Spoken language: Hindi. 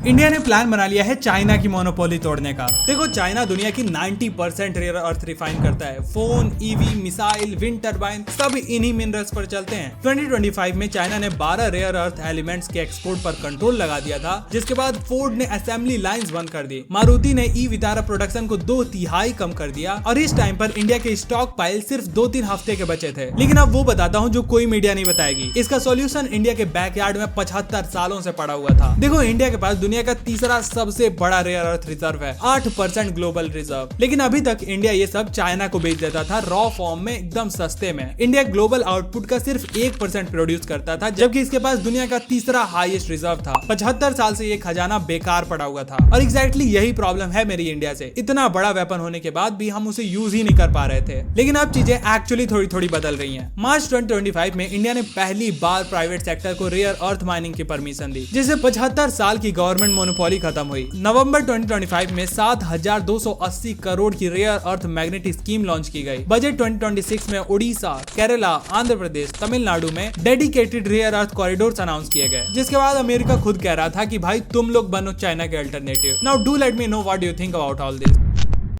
इंडिया ने प्लान बना लिया है चाइना की मोनोपोली तोड़ने का। देखो, चाइना दुनिया की 90% रेयर अर्थ रिफाइन करता है। Phone, EV, missile, wind turbine सब इन्हीं मिनरल्स पर चलते हैं। 2025 में चाइना ने 12 रेयर अर्थ एलिमेंट्स के एक्सपोर्ट पर कंट्रोल लगा दिया था, जिसके बाद फोर्ड ने असेंबली लाइंस बंद कर दी। मारुति ने ई विटारा प्रोडक्शन को 2/3 कम कर दिया और इस टाइम पर इंडिया के स्टॉक पाइल सिर्फ 2-3 हफ्ते के बचे थे। लेकिन अब वो बताता हूँ जो कोई मीडिया नहीं बताएगी। इसका सोल्यूशन इंडिया के बैकयार्ड में 75 सालों से पड़ा हुआ था। देखो, इंडिया के पास दुनिया का तीसरा सबसे बड़ा रेयर अर्थ रिजर्व है, 8% ग्लोबल रिजर्व। लेकिन अभी तक इंडिया ये सब चाइना को बेच देता था रॉ फॉर्म में, एकदम सस्ते में। इंडिया ग्लोबल आउटपुट का सिर्फ 1% प्रोड्यूस करता था, जबकि इसके पास दुनिया का तीसरा हाईएस्ट रिजर्व था। 75 साल से ये खजाना बेकार पड़ा हुआ था और एग्जैक्टली यही प्रॉब्लम है मेरी इंडिया से। इतना बड़ा वेपन होने के बाद भी हम उसे यूज ही नहीं कर पा रहे थे। लेकिन अब चीजें एक्चुअली थोड़ी थोड़ी बदल रही हैं। मार्च 2025 में इंडिया ने पहली बार प्राइवेट सेक्टर को रेयर अर्थ माइनिंग की परमिशन दी, जिससे 75 साल की गवर्नमेंट मोनोपोली खत्म हुई। नवंबर 2025 में 7,280 करोड़ की rare earth magnetic scheme launch की गई। बजट 2026 में उड़ीसा, केरला, आंध्र प्रदेश, तमिलनाडु में dedicated rare earth corridors announce किए गए, जिसके बाद अमेरिका खुद कह रहा था कि भाई तुम लोग बनो चाइना के alternative. Now do let me know what you think about all this.